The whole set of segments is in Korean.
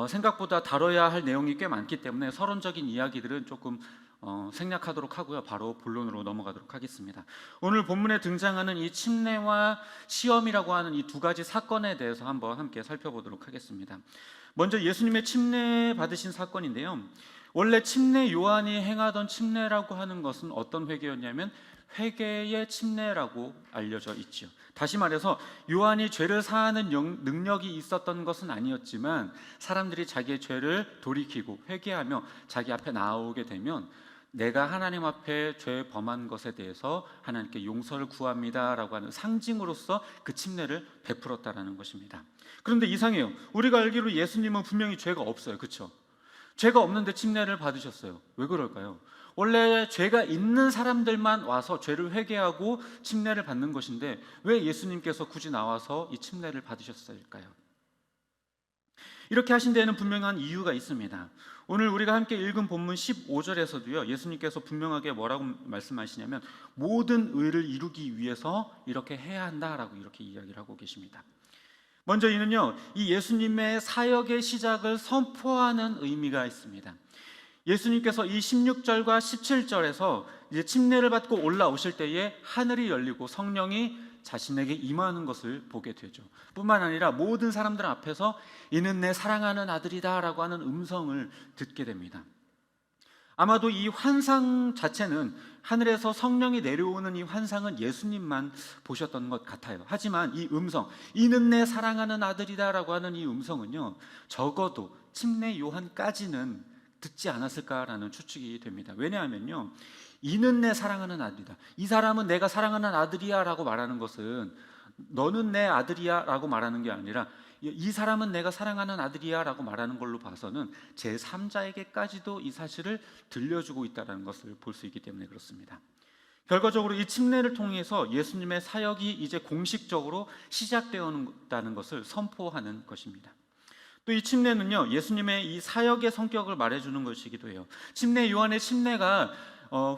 생각보다 다뤄야 할 내용이 꽤 많기 때문에 서론적인 이야기들은 조금 생략하도록 하고요. 바로 본론으로 넘어가도록 하겠습니다. 오늘 본문에 등장하는 이 침례와 시험이라고 하는 이 두 가지 사건에 대해서 한번 함께 살펴보도록 하겠습니다. 먼저 예수님의 침례 받으신 사건인데요. 원래 침례 요한이 행하던 침례라고 하는 것은 어떤 회개였냐면 회개의 침례라고 알려져 있죠. 다시 말해서 요한이 죄를 사하는 능력이 있었던 것은 아니었지만 사람들이 자기의 죄를 돌이키고 회개하며 자기 앞에 나오게 되면 내가 하나님 앞에 죄 범한 것에 대해서 하나님께 용서를 구합니다 라고 하는 상징으로서 그 침례를 베풀었다라는 것입니다. 그런데 이상해요. 우리가 알기로 예수님은 분명히 죄가 없어요. 그렇죠? 죄가 없는데 침례를 받으셨어요. 왜 그럴까요? 원래 죄가 있는 사람들만 와서 죄를 회개하고 침례를 받는 것인데 왜 예수님께서 굳이 나와서 이 침례를 받으셨을까요? 이렇게 하신 데에는 분명한 이유가 있습니다. 오늘 우리가 함께 읽은 본문 15절에서도요, 예수님께서 분명하게 뭐라고 말씀하시냐면 모든 의를 이루기 위해서 이렇게 해야 한다라고 이렇게 이야기를 하고 계십니다. 먼저 이는요, 이 예수님의 사역의 시작을 선포하는 의미가 있습니다. 예수님께서 이 16절과 17절에서 이제 침례를 받고 올라오실 때에 하늘이 열리고 성령이 자신에게 임하는 것을 보게 되죠. 뿐만 아니라 모든 사람들 앞에서 이는 내 사랑하는 아들이다 라고 하는 음성을 듣게 됩니다. 아마도 이 환상 자체는 하늘에서 성령이 내려오는 이 환상은 예수님만 보셨던 것 같아요. 하지만 이 음성, 이는 내 사랑하는 아들이다 라고 하는 이 음성은요, 적어도 침례 요한까지는 듣지 않았을까라는 추측이 됩니다. 왜냐하면요, 이는 내 사랑하는 아들이다, 이 사람은 내가 사랑하는 아들이야 라고 말하는 것은 너는 내 아들이야 라고 말하는 게 아니라 이 사람은 내가 사랑하는 아들이야 라고 말하는 걸로 봐서는 제3자에게까지도 이 사실을 들려주고 있다는 것을 볼 수 있기 때문에 그렇습니다. 결과적으로 이 침례를 통해서 예수님의 사역이 이제 공식적으로 시작되었다는 것을 선포하는 것입니다. 또 이 침례는요, 예수님의 이 사역의 성격을 말해주는 것이기도 해요. 침례 요한의 침례가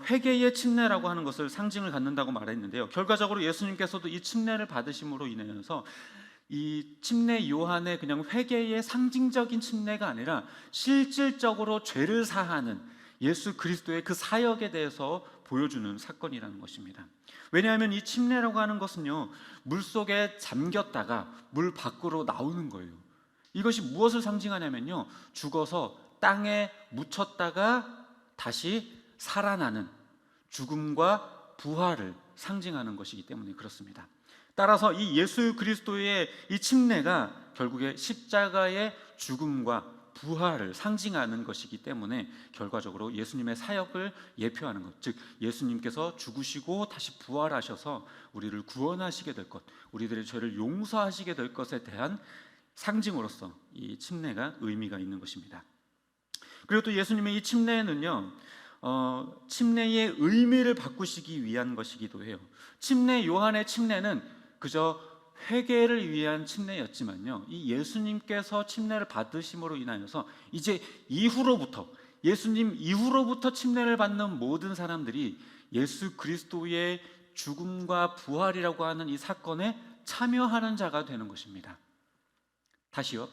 회개의 침례라고 하는 것을 상징을 갖는다고 말했는데요, 결과적으로 예수님께서도 이 침례를 받으심으로 인해서 이 침례 요한의 그냥 회개의 상징적인 침례가 아니라 실질적으로 죄를 사하는 예수 그리스도의 그 사역에 대해서 보여주는 사건이라는 것입니다. 왜냐하면 이 침례라고 하는 것은요, 물 속에 잠겼다가 물 밖으로 나오는 거예요. 이것이 무엇을 상징하냐면요, 죽어서 땅에 묻혔다가 다시 살아나는 죽음과 부활을 상징하는 것이기 때문에 그렇습니다. 따라서 이 예수 그리스도의 이 침례가 결국에 십자가의 죽음과 부활을 상징하는 것이기 때문에 결과적으로 예수님의 사역을 예표하는 것, 즉 예수님께서 죽으시고 다시 부활하셔서 우리를 구원하시게 될 것, 우리들의 죄를 용서하시게 될 것에 대한 상징으로서 이 침례가 의미가 있는 것입니다. 그리고 또 예수님의 이 침례는요, 침례의 의미를 바꾸시기 위한 것이기도 해요. 침례 요한의 침례는 그저 회개를 위한 침례였지만요, 이 예수님께서 침례를 받으심으로 인하여서 이제 이후로부터, 예수님 이후로부터 침례를 받는 모든 사람들이 예수 그리스도의 죽음과 부활이라고 하는 이 사건에 참여하는 자가 되는 것입니다. 다시요,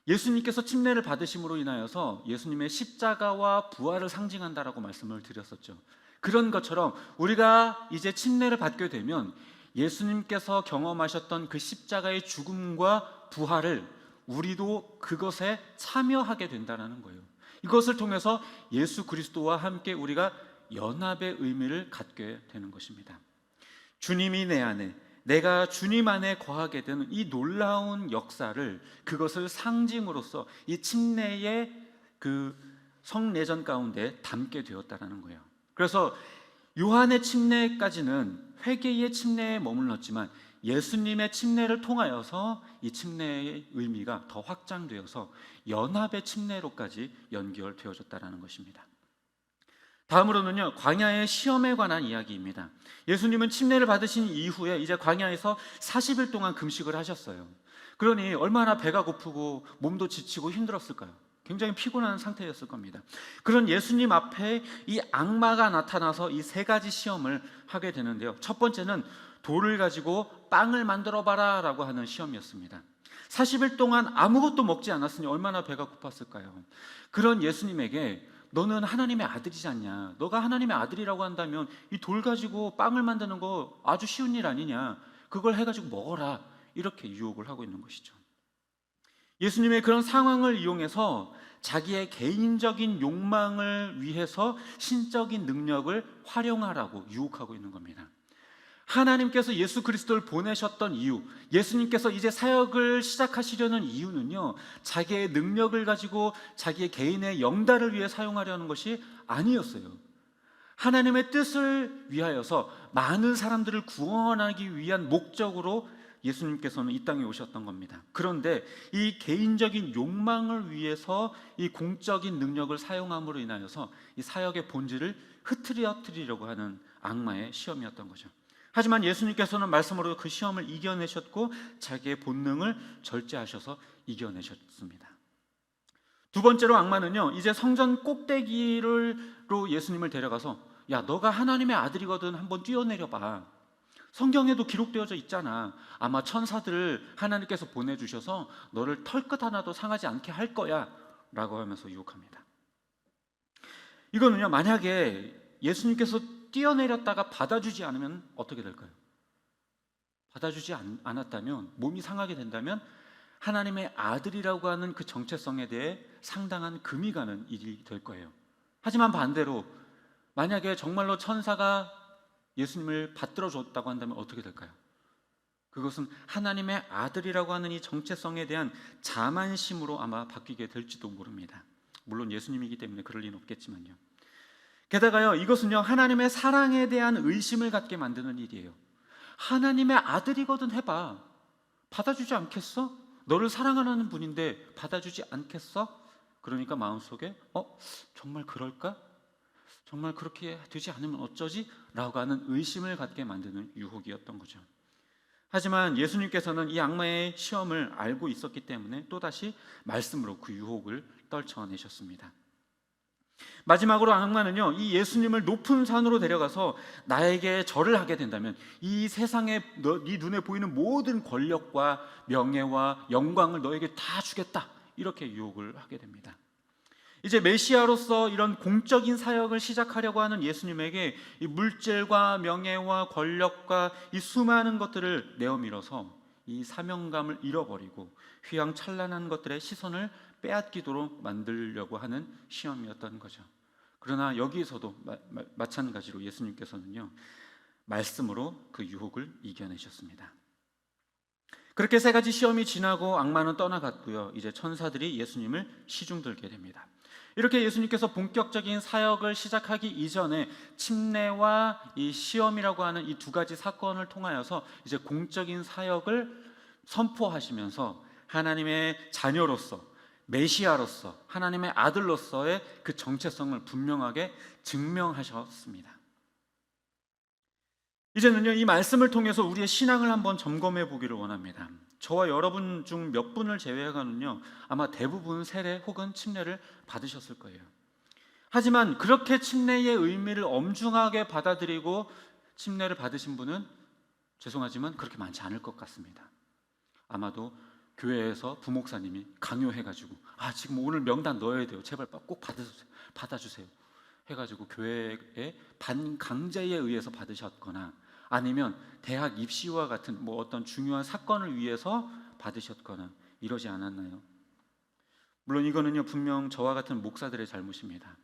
예수님께서 침례를 받으심으로 인하여서 예수님의 십자가와 부활을 상징한다라고 말씀을 드렸었죠. 그런 것처럼 우리가 이제 침례를 받게 되면 예수님께서 경험하셨던 그 십자가의 죽음과 부활을 우리도 그것에 참여하게 된다는 거예요. 이것을 통해서 예수 그리스도와 함께 우리가 연합의 의미를 갖게 되는 것입니다. 주님이 내 안에, 내가 주님 안에 거하게 되는 이 놀라운 역사를, 그것을 상징으로서 이 침례의 그 성례전 가운데 담게 되었다는 거예요. 그래서 요한의 침례까지는 회개의 침례에 머물렀지만 예수님의 침례를 통하여서 이 침례의 의미가 더 확장되어서 연합의 침례로까지 연결되어졌다는 것입니다. 다음으로는요, 광야의 시험에 관한 이야기입니다. 예수님은 침례를 받으신 이후에 이제 광야에서 40일 동안 금식을 하셨어요. 그러니 얼마나 배가 고프고 몸도 지치고 힘들었을까요? 굉장히 피곤한 상태였을 겁니다. 그런 예수님 앞에 이 악마가 나타나서 이 세 가지 시험을 하게 되는데요, 첫 번째는 돌을 가지고 빵을 만들어 봐라 라고 하는 시험이었습니다. 40일 동안 아무것도 먹지 않았으니 얼마나 배가 고팠을까요? 그런 예수님에게 너는 하나님의 아들이지 않냐? 너가 하나님의 아들이라고 한다면 이 돌 가지고 빵을 만드는 거 아주 쉬운 일 아니냐? 그걸 해가지고 먹어라. 이렇게 유혹을 하고 있는 것이죠. 예수님의 그런 상황을 이용해서 자기의 개인적인 욕망을 위해서 신적인 능력을 활용하라고 유혹하고 있는 겁니다. 하나님께서 예수 그리스도를 보내셨던 이유, 예수님께서 이제 사역을 시작하시려는 이유는요, 자기의 능력을 가지고 자기의 개인의 영달을 위해 사용하려는 것이 아니었어요. 하나님의 뜻을 위하여서 많은 사람들을 구원하기 위한 목적으로 예수님께서는 이 땅에 오셨던 겁니다. 그런데 이 개인적인 욕망을 위해서 이 공적인 능력을 사용함으로 인하여서 이 사역의 본질을 흐트러뜨리려고 하는 악마의 시험이었던 거죠. 하지만 예수님께서는 말씀으로 그 시험을 이겨내셨고 자기의 본능을 절제하셔서 이겨내셨습니다. 두 번째로 악마는요, 이제 성전 꼭대기로 예수님을 데려가서 야, 너가 하나님의 아들이거든 한번 뛰어내려봐. 성경에도 기록되어져 있잖아. 아마 천사들을 하나님께서 보내주셔서 너를 털끝 하나도 상하지 않게 할 거야 라고 하면서 유혹합니다. 이거는요, 만약에 예수님께서 뛰어내렸다가 받아주지 않으면 어떻게 될까요? 받아주지 않았다면, 몸이 상하게 된다면 하나님의 아들이라고 하는 그 정체성에 대해 상당한 금이 가는 일이 될 거예요. 하지만 반대로 만약에 정말로 천사가 예수님을 받들어 줬다고 한다면 어떻게 될까요? 그것은 하나님의 아들이라고 하는 이 정체성에 대한 자만심으로 아마 바뀌게 될지도 모릅니다. 물론 예수님이기 때문에 그럴 리는 없겠지만요. 게다가요, 이것은요, 하나님의 사랑에 대한 의심을 갖게 만드는 일이에요. 하나님의 아들이거든 해봐. 받아주지 않겠어? 너를 사랑하는 분인데 받아주지 않겠어? 그러니까 마음속에 정말 그럴까? 정말 그렇게 되지 않으면 어쩌지? 라고 하는 의심을 갖게 만드는 유혹이었던 거죠. 하지만 예수님께서는 이 악마의 시험을 알고 있었기 때문에 또다시 말씀으로 그 유혹을 떨쳐내셨습니다. 마지막으로 악마는요, 이 예수님을 높은 산으로 데려가서 나에게 절을 하게 된다면 이 세상에 네 눈에 보이는 모든 권력과 명예와 영광을 너에게 다 주겠다, 이렇게 유혹을 하게 됩니다. 이제 메시아로서 이런 공적인 사역을 시작하려고 하는 예수님에게 이 물질과 명예와 권력과 이 수많은 것들을 내어밀어서 이 사명감을 잃어버리고 휘황찬란한 것들의 시선을 빼앗기도록 만들려고 하는 시험이었던 거죠. 그러나 여기에서도 마찬가지로 예수님께서는요, 말씀으로 그 유혹을 이겨내셨습니다. 그렇게 세 가지 시험이 지나고 악마는 떠나갔고요, 이제 천사들이 예수님을 시중들게 됩니다. 이렇게 예수님께서 본격적인 사역을 시작하기 이전에 침례와 이 시험이라고 하는 이 두 가지 사건을 통하여서 이제 공적인 사역을 선포하시면서 하나님의 자녀로서, 메시아로서, 하나님의 아들로서의 그 정체성을 분명하게 증명하셨습니다. 이제는요, 이 말씀을 통해서 우리의 신앙을 한번 점검해 보기를 원합니다. 저와 여러분 중 몇 분을 제외하고는요, 아마 대부분 세례 혹은 침례를 받으셨을 거예요. 하지만 그렇게 침례의 의미를 엄중하게 받아들이고 침례를 받으신 분은 죄송하지만 그렇게 많지 않을 것 같습니다. 아마도 교회에서 부목사님이 강요해가지고 지금 오늘 명단 넣어야 돼요, 제발 꼭 받아주세요 해가지고 교회의 반강제에 의해서 받으셨거나, 아니면 대학 입시와 같은 어떤 중요한 사건을 위해서 받으셨거나 이러지 않았나요? 물론 이거는요, 분명 저와 같은 목사들의 잘못입니다.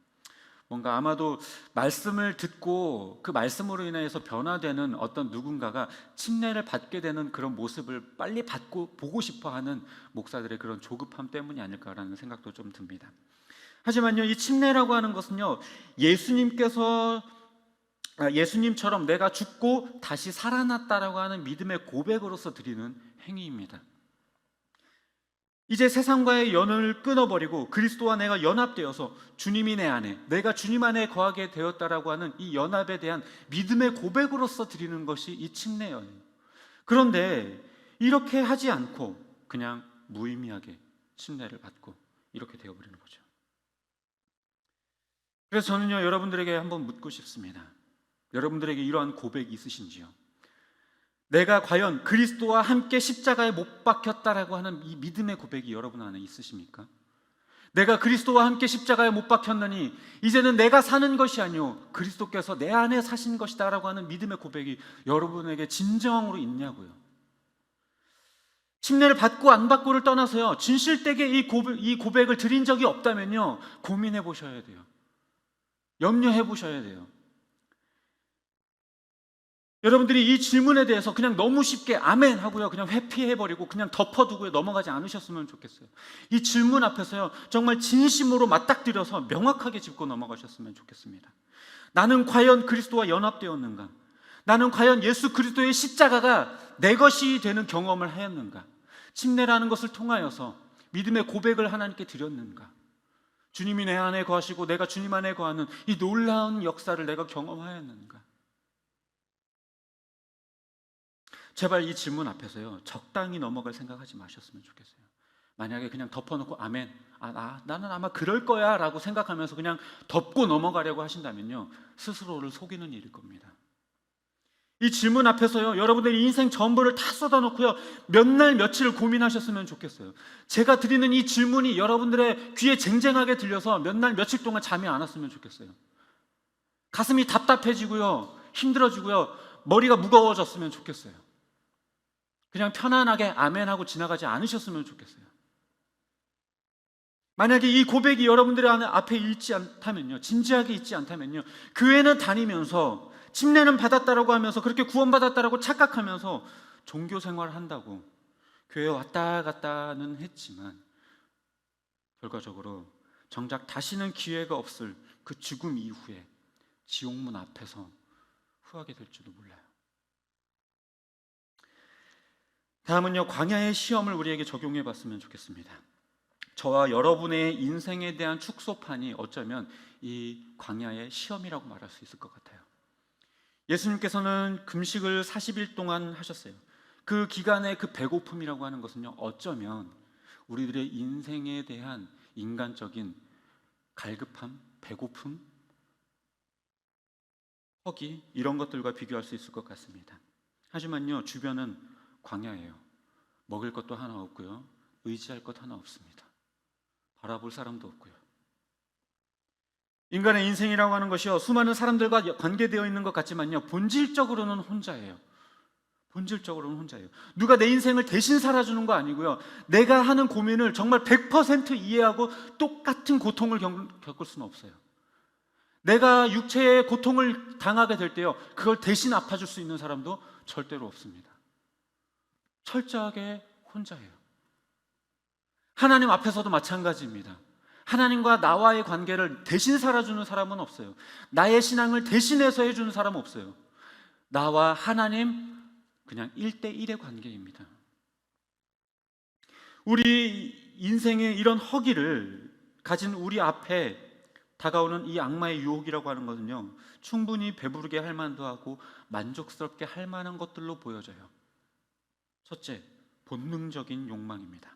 뭔가 아마도 말씀을 듣고 그 말씀으로 인해서 변화되는 어떤 누군가가 침례를 받게 되는 그런 모습을 빨리 보고 싶어하는 목사들의 그런 조급함 때문이 아닐까라는 생각도 좀 듭니다. 하지만요, 이 침례라고 하는 것은요, 예수님처럼 내가 죽고 다시 살아났다라고 하는 믿음의 고백으로서 드리는 행위입니다. 이제 세상과의 연을 끊어버리고 그리스도와 내가 연합되어서 주님이 내 안에, 내가 주님 안에 거하게 되었다라고 하는 이 연합에 대한 믿음의 고백으로서 드리는 것이 이 침례예요. 그런데 이렇게 하지 않고 그냥 무의미하게 침례를 받고 이렇게 되어버리는 거죠. 그래서 저는요, 여러분들에게 한번 묻고 싶습니다. 여러분들에게 이러한 고백이 있으신지요? 내가 과연 그리스도와 함께 십자가에 못 박혔다라고 하는 이 믿음의 고백이 여러분 안에 있으십니까? 내가 그리스도와 함께 십자가에 못 박혔느니 이제는 내가 사는 것이 아니오 그리스도께서 내 안에 사신 것이다 라고 하는 믿음의 고백이 여러분에게 진정으로 있냐고요. 침례를 받고 안 받고를 떠나서요, 진실되게 이 고백을 드린 적이 없다면요, 고민해 보셔야 돼요. 염려해 보셔야 돼요. 여러분들이 이 질문에 대해서 그냥 너무 쉽게 아멘 하고요, 그냥 회피해버리고 그냥 덮어두고 넘어가지 않으셨으면 좋겠어요. 이 질문 앞에서요, 정말 진심으로 맞닥뜨려서 명확하게 짚고 넘어가셨으면 좋겠습니다. 나는 과연 그리스도와 연합되었는가? 나는 과연 예수 그리스도의 십자가가 내 것이 되는 경험을 하였는가? 침례라는 것을 통하여서 믿음의 고백을 하나님께 드렸는가? 주님이 내 안에 거하시고 내가 주님 안에 거하는 이 놀라운 역사를 내가 경험하였는가? 제발 이 질문 앞에서요, 적당히 넘어갈 생각하지 마셨으면 좋겠어요. 만약에 그냥 덮어놓고 아멘, 나는 아마 그럴 거야 라고 생각하면서 그냥 덮고 넘어가려고 하신다면요, 스스로를 속이는 일일 겁니다. 이 질문 앞에서요, 여러분들이 인생 전부를 다 쏟아놓고요, 몇 날 며칠을 고민하셨으면 좋겠어요. 제가 드리는 이 질문이 여러분들의 귀에 쟁쟁하게 들려서 몇 날 며칠 동안 잠이 안 왔으면 좋겠어요. 가슴이 답답해지고요, 힘들어지고요, 머리가 무거워졌으면 좋겠어요. 그냥 편안하게 아멘하고 지나가지 않으셨으면 좋겠어요. 만약에 이 고백이 여러분들의 앞에 있지 않다면요, 진지하게 있지 않다면요, 교회는 다니면서 침례는 받았다라고 하면서 그렇게 구원받았다라고 착각하면서 종교 생활을 한다고 교회에 왔다 갔다는 했지만 결과적으로 정작 다시는 기회가 없을 그 죽음 이후에 지옥문 앞에서 후하게 될지도 몰라요. 다음은요, 광야의 시험을 우리에게 적용해 봤으면 좋겠습니다. 저와 여러분의 인생에 대한 축소판이 어쩌면 이 광야의 시험이라고 말할 수 있을 것 같아요. 예수님께서는 금식을 40일 동안 하셨어요. 그 기간의 그 배고픔이라고 하는 것은요, 어쩌면 우리들의 인생에 대한 인간적인 갈급함, 배고픔, 허기, 이런 것들과 비교할 수 있을 것 같습니다. 하지만요, 주변은 광야예요. 먹을 것도 하나 없고요, 의지할 것 하나 없습니다. 바라볼 사람도 없고요. 인간의 인생이라고 하는 것이요, 수많은 사람들과 관계되어 있는 것 같지만요, 본질적으로는 혼자예요. 본질적으로는 혼자예요. 누가 내 인생을 대신 살아주는 거 아니고요, 내가 하는 고민을 정말 100% 이해하고 똑같은 고통을 겪을 수는 없어요. 내가 육체의 고통을 당하게 될 때요, 그걸 대신 아파줄 수 있는 사람도 절대로 없습니다. 철저하게 혼자예요. 하나님 앞에서도 마찬가지입니다. 하나님과 나와의 관계를 대신 살아주는 사람은 없어요. 나의 신앙을 대신해서 해주는 사람은 없어요. 나와 하나님 그냥 1대1의 관계입니다. 우리 인생의 이런 허기를 가진 우리 앞에 다가오는 이 악마의 유혹이라고 하는 것은요, 충분히 배부르게 할 만도 하고 만족스럽게 할 만한 것들로 보여져요. 첫째, 본능적인 욕망입니다.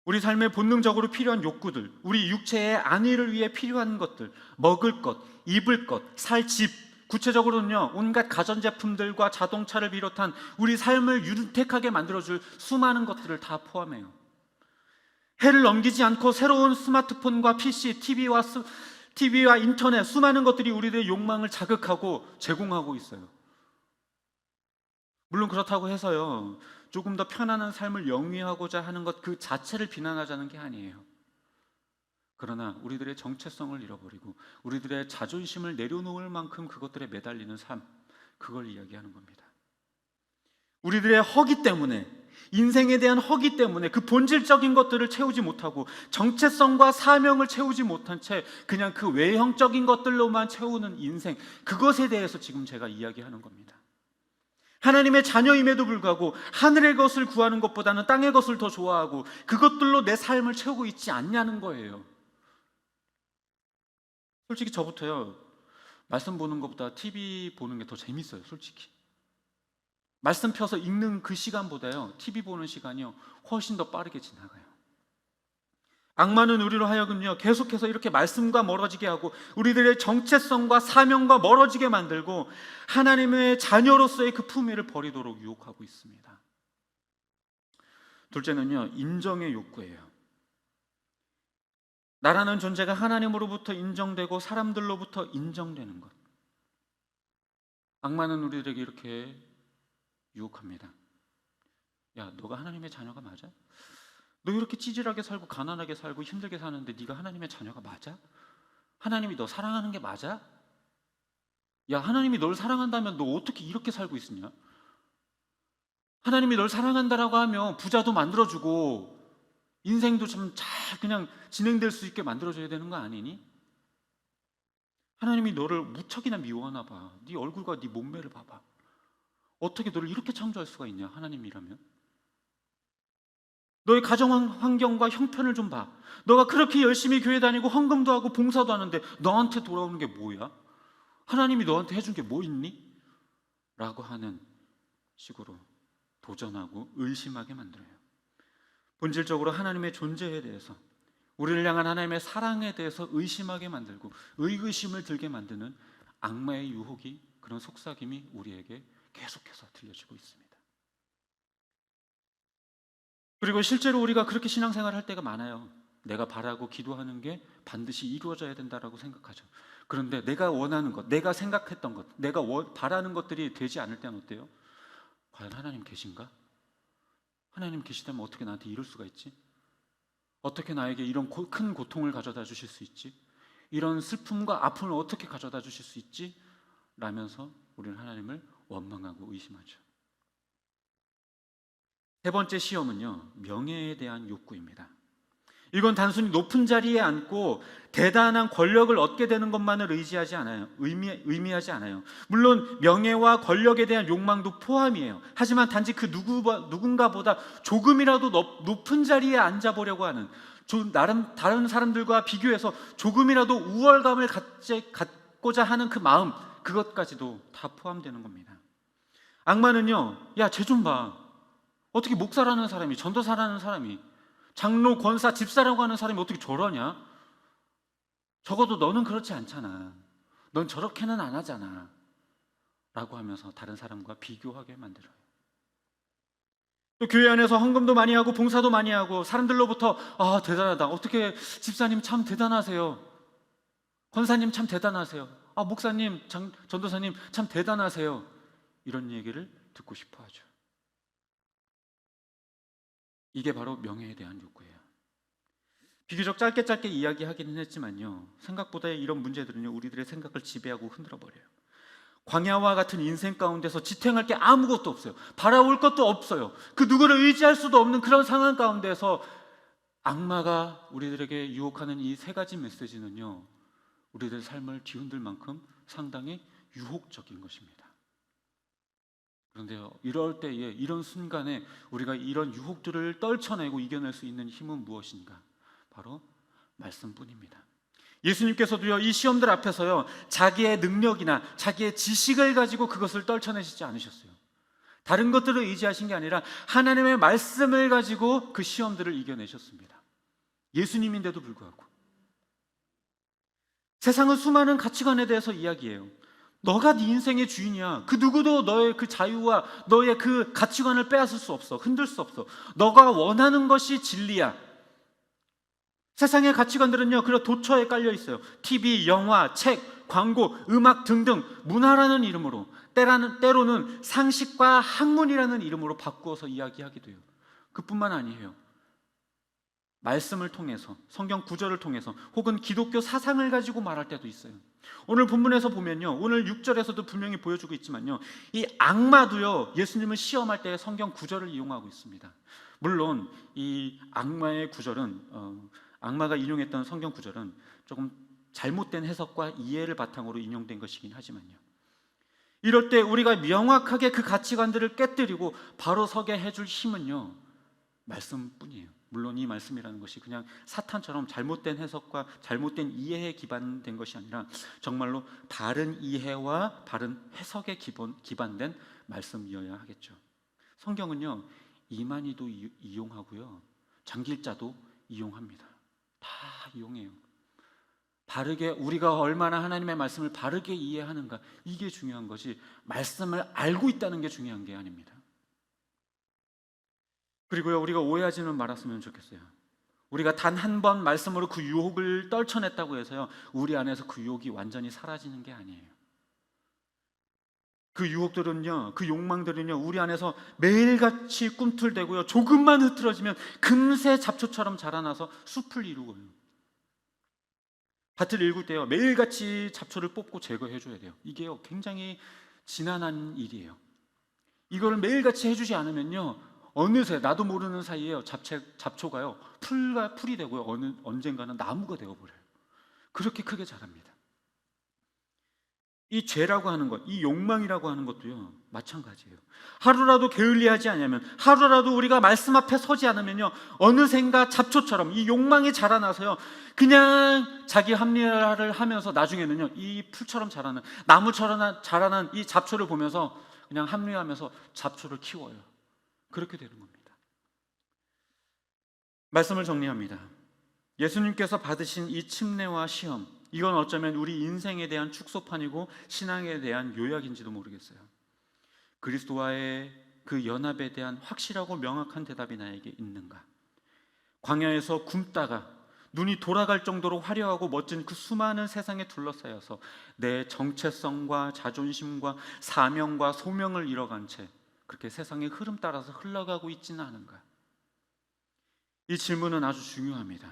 우리 삶에 본능적으로 필요한 욕구들, 우리 육체의 안위를 위해 필요한 것들, 먹을 것, 입을 것, 살 집, 구체적으로는요, 온갖 가전제품들과 자동차를 비롯한 우리 삶을 윤택하게 만들어줄 수많은 것들을 다 포함해요. 해를 넘기지 않고 새로운 스마트폰과 PC, TV와 인터넷, 수많은 것들이 우리들의 욕망을 자극하고 제공하고 있어요. 물론 그렇다고 해서요, 조금 더 편안한 삶을 영위하고자 하는 것 그 자체를 비난하자는 게 아니에요. 그러나 우리들의 정체성을 잃어버리고 우리들의 자존심을 내려놓을 만큼 그것들에 매달리는 삶, 그걸 이야기하는 겁니다. 우리들의 허기 때문에, 인생에 대한 허기 때문에 그 본질적인 것들을 채우지 못하고 정체성과 사명을 채우지 못한 채 그냥 그 외형적인 것들로만 채우는 인생, 그것에 대해서 지금 제가 이야기하는 겁니다. 하나님의 자녀임에도 불구하고 하늘의 것을 구하는 것보다는 땅의 것을 더 좋아하고 그것들로 내 삶을 채우고 있지 않냐는 거예요. 솔직히 저부터요, 말씀 보는 것보다 TV 보는 게 더 재밌어요. 솔직히 말씀 펴서 읽는 그 시간보다요, TV 보는 시간이요 훨씬 더 빠르게 지나가요. 악마는 우리로 하여금요 계속해서 이렇게 말씀과 멀어지게 하고 우리들의 정체성과 사명과 멀어지게 만들고 하나님의 자녀로서의 그 품위를 버리도록 유혹하고 있습니다. 둘째는요, 인정의 욕구예요. 나라는 존재가 하나님으로부터 인정되고 사람들로부터 인정되는 것. 악마는 우리들에게 이렇게 유혹합니다. 야, 너가 하나님의 자녀가 맞아? 너 이렇게 찌질하게 살고 가난하게 살고 힘들게 사는데 네가 하나님의 자녀가 맞아? 하나님이 너 사랑하는 게 맞아? 야, 하나님이 널 사랑한다면 너 어떻게 이렇게 살고 있으냐? 하나님이 널 사랑한다라고 하면 부자도 만들어주고 인생도 좀 잘 그냥 진행될 수 있게 만들어줘야 되는 거 아니니? 하나님이 너를 무척이나 미워하나 봐. 네 얼굴과 네 몸매를 봐봐. 어떻게 너를 이렇게 창조할 수가 있냐, 하나님이라면? 너의 가정 환경과 형편을 좀 봐. 너가 그렇게 열심히 교회 다니고 헌금도 하고 봉사도 하는데 너한테 돌아오는 게 뭐야? 하나님이 너한테 해준 게 뭐 있니? 라고 하는 식으로 도전하고 의심하게 만들어요. 본질적으로 하나님의 존재에 대해서, 우리를 향한 하나님의 사랑에 대해서 의심하게 만들고 의구심을 들게 만드는 악마의 유혹이, 그런 속삭임이 우리에게 계속해서 들려지고 있습니다. 그리고 실제로 우리가 그렇게 신앙생활을 할 때가 많아요. 내가 바라고 기도하는 게 반드시 이루어져야 된다라고 생각하죠. 그런데 내가 원하는 것, 내가 생각했던 것, 내가 바라는 것들이 되지 않을 때는 어때요? 과연 하나님 계신가? 하나님 계시다면 어떻게 나한테 이럴 수가 있지? 어떻게 나에게 이런 큰 고통을 가져다 주실 수 있지? 이런 슬픔과 아픔을 어떻게 가져다 주실 수 있지? 라면서 우리는 하나님을 원망하고 의심하죠. 세 번째 시험은요, 명예에 대한 욕구입니다. 이건 단순히 높은 자리에 앉고 대단한 권력을 얻게 되는 것만을 의지하지 않아요. 의미하지 않아요. 물론 명예와 권력에 대한 욕망도 포함이에요. 하지만 단지 그 누군가보다 조금이라도 높은 자리에 앉아보려고 하는, 다른 사람들과 비교해서 조금이라도 우월감을 갖고자 하는 그 마음, 그것까지도 다 포함되는 겁니다. 악마는요, 야, 쟤 좀 봐. 어떻게 목사라는 사람이, 전도사라는 사람이, 장로, 권사, 집사라고 하는 사람이 어떻게 저러냐? 적어도 너는 그렇지 않잖아. 넌 저렇게는 안 하잖아. 라고 하면서 다른 사람과 비교하게 만들어요. 또 교회 안에서 헌금도 많이 하고 봉사도 많이 하고 사람들로부터 아, 대단하다. 어떻게 집사님 참 대단하세요. 권사님 참 대단하세요. 아, 목사님, 전도사님 참 대단하세요. 이런 얘기를 듣고 싶어 하죠. 이게 바로 명예에 대한 욕구예요. 비교적 짧게 이야기하기는 했지만요, 생각보다 이런 문제들은요, 우리들의 생각을 지배하고 흔들어버려요. 광야와 같은 인생 가운데서 지탱할 게 아무것도 없어요. 바라올 것도 없어요. 그 누구를 의지할 수도 없는 그런 상황 가운데서 악마가 우리들에게 유혹하는 이 세 가지 메시지는요, 우리들의 삶을 뒤흔들 만큼 상당히 유혹적인 것입니다. 그런데요, 이럴 때에, 이런 순간에 우리가 이런 유혹들을 떨쳐내고 이겨낼 수 있는 힘은 무엇인가? 바로 말씀뿐입니다. 예수님께서도요, 이 시험들 앞에서요, 자기의 능력이나 자기의 지식을 가지고 그것을 떨쳐내시지 않으셨어요. 다른 것들을 의지하신 게 아니라 하나님의 말씀을 가지고 그 시험들을 이겨내셨습니다. 예수님인데도 불구하고. 세상은 수많은 가치관에 대해서 이야기해요. 너가 네 인생의 주인이야. 그 누구도 너의 그 자유와 너의 그 가치관을 빼앗을 수 없어. 흔들 수 없어. 너가 원하는 것이 진리야. 세상의 가치관들은요, 그런 도처에 깔려 있어요. TV, 영화, 책, 광고, 음악 등등 문화라는 이름으로, 때로는 상식과 학문이라는 이름으로 바꾸어서 이야기하기도 해요. 그뿐만 아니에요. 말씀을 통해서, 성경 구절을 통해서, 혹은 기독교 사상을 가지고 말할 때도 있어요. 오늘 본문에서 보면요, 오늘 6절에서도 분명히 보여주고 있지만요, 이 악마도요, 예수님을 시험할 때 성경 구절을 이용하고 있습니다. 물론 이 악마의 구절은, 악마가 인용했던 성경 구절은 조금 잘못된 해석과 이해를 바탕으로 인용된 것이긴 하지만요, 이럴 때 우리가 명확하게 그 가치관들을 깨뜨리고 바로 서게 해줄 힘은요, 말씀뿐이에요. 물론 이 말씀이라는 것이 그냥 사탄처럼 잘못된 해석과 잘못된 이해에 기반된 것이 아니라 정말로 바른 이해와 바른 해석에 기반된 말씀이어야 하겠죠. 성경은요, 이만희도 이용하고요, 장길자도 이용합니다. 다 이용해요. 바르게 우리가 얼마나 하나님의 말씀을 바르게 이해하는가, 이게 중요한 것이 말씀을 알고 있다는 게 중요한 게 아닙니다. 그리고요, 우리가 오해하지는 말았으면 좋겠어요. 우리가 단 한 번 말씀으로 그 유혹을 떨쳐냈다고 해서요, 우리 안에서 그 유혹이 완전히 사라지는 게 아니에요. 그 유혹들은요, 그 욕망들은요, 우리 안에서 매일같이 꿈틀대고요, 조금만 흐트러지면 금세 잡초처럼 자라나서 숲을 이루고요. 밭을 일굴 때요, 매일같이 잡초를 뽑고 제거해 줘야 돼요. 이게요, 굉장히 지난한 일이에요. 이거를 매일같이 해주지 않으면요, 어느새 나도 모르는 사이에 잡초가요, 풀이 되고요, 언젠가는 나무가 되어버려요. 그렇게 크게 자랍니다. 이 죄라고 하는 것, 이 욕망이라고 하는 것도요, 마찬가지예요. 하루라도 게을리하지 않으면, 하루라도 우리가 말씀 앞에 서지 않으면요, 어느샌가 잡초처럼 이 욕망이 자라나서요, 그냥 자기 합리화를 하면서 나중에는요, 이 풀처럼 자라는, 나무처럼 자라는 이 잡초를 보면서 그냥 합리화하면서 잡초를 키워요. 그렇게 되는 겁니다. 말씀을 정리합니다. 예수님께서 받으신 이 침례와 시험, 이건 어쩌면 우리 인생에 대한 축소판이고 신앙에 대한 요약인지도 모르겠어요. 그리스도와의 그 연합에 대한 확실하고 명확한 대답이 나에게 있는가? 광야에서 굶다가 눈이 돌아갈 정도로 화려하고 멋진 그 수많은 세상에 둘러싸여서 내 정체성과 자존심과 사명과 소명을 잃어간 채 그렇게 세상의 흐름 따라서 흘러가고 있지는 않은가? 이 질문은 아주 중요합니다.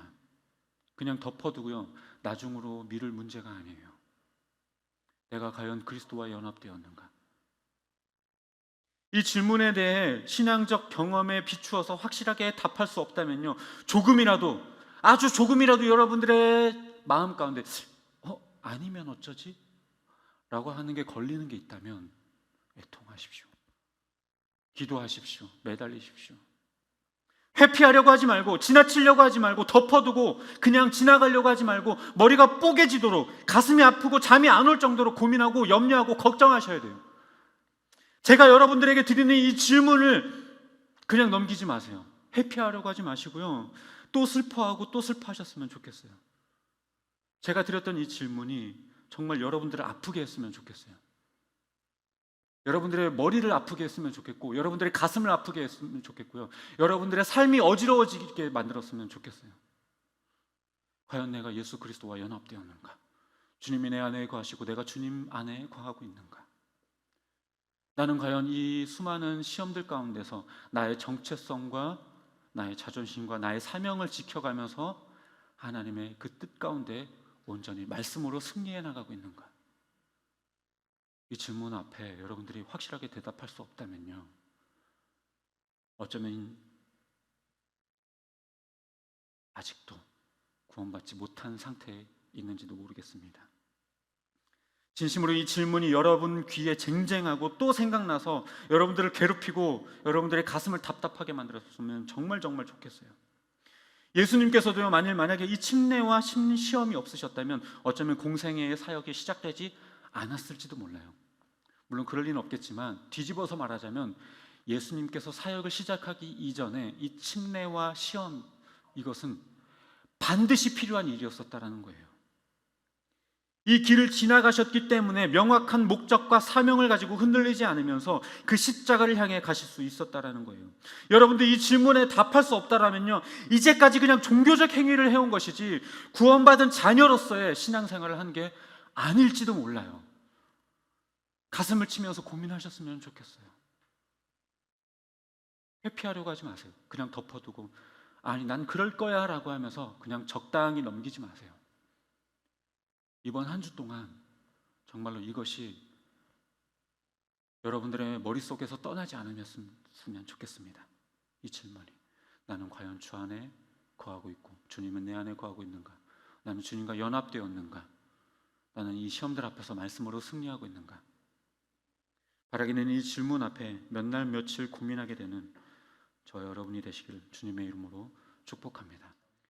그냥 덮어두고요, 나중으로 미룰 문제가 아니에요. 내가 과연 그리스도와 연합되었는가? 이 질문에 대해 신앙적 경험에 비추어서 확실하게 답할 수 없다면요, 조금이라도, 아주 조금이라도 여러분들의 마음 가운데 아니면 어쩌지? 라고 하는 게 걸리는 게 있다면 애통하십시오. 기도하십시오. 매달리십시오. 회피하려고 하지 말고, 지나치려고 하지 말고, 덮어두고 그냥 지나가려고 하지 말고, 머리가 뽀개지도록, 가슴이 아프고 잠이 안 올 정도로 고민하고 염려하고 걱정하셔야 돼요. 제가 여러분들에게 드리는 이 질문을 그냥 넘기지 마세요. 회피하려고 하지 마시고요, 또 슬퍼하고 또 슬퍼하셨으면 좋겠어요. 제가 드렸던 이 질문이 정말 여러분들을 아프게 했으면 좋겠어요. 여러분들의 머리를 아프게 했으면 좋겠고, 여러분들의 가슴을 아프게 했으면 좋겠고요, 여러분들의 삶이 어지러워지게 만들었으면 좋겠어요. 과연 내가 예수 그리스도와 연합되었는가? 주님이 내 안에 거하시고 내가 주님 안에 거하고 있는가? 나는 과연 이 수많은 시험들 가운데서 나의 정체성과 나의 자존심과 나의 사명을 지켜가면서 하나님의 그 뜻 가운데 온전히 말씀으로 승리해 나가고 있는가? 이 질문 앞에 여러분들이 확실하게 대답할 수 없다면요, 어쩌면 아직도 구원받지 못한 상태에 있는지도 모르겠습니다. 진심으로 이 질문이 여러분 귀에 쟁쟁하고 또 생각나서 여러분들을 괴롭히고 여러분들의 가슴을 답답하게 만들었으면 정말 정말 좋겠어요. 예수님께서도요, 만약에 이 침례와 시험이 없으셨다면 어쩌면 공생애의 사역이 시작되지 않았을지도 몰라요. 물론 그럴 리는 없겠지만, 뒤집어서 말하자면 예수님께서 사역을 시작하기 이전에 이 침례와 시험, 이것은 반드시 필요한 일이었었다라는 거예요. 이 길을 지나가셨기 때문에 명확한 목적과 사명을 가지고 흔들리지 않으면서 그 십자가를 향해 가실 수 있었다라는 거예요. 여러분들 이 질문에 답할 수 없다라면요, 이제까지 그냥 종교적 행위를 해온 것이지 구원받은 자녀로서의 신앙생활을 한 게 아닐지도 몰라요. 가슴을 치면서 고민하셨으면 좋겠어요. 회피하려고 하지 마세요. 그냥 덮어두고 아니 난 그럴 거야 라고 하면서 그냥 적당히 넘기지 마세요. 이번 한 주 동안 정말로 이것이 여러분들의 머릿속에서 떠나지 않으셨으면 좋겠습니다. 이 질문이, 나는 과연 주 안에 거하고 있고 주님은 내 안에 거하고 있는가? 나는 주님과 연합되었는가? 나는 이 시험들 앞에서 말씀으로 승리하고 있는가? 바라기는 이 질문 앞에 몇 날 며칠 고민하게 되는 저 여러분이 되시길 주님의 이름으로 축복합니다.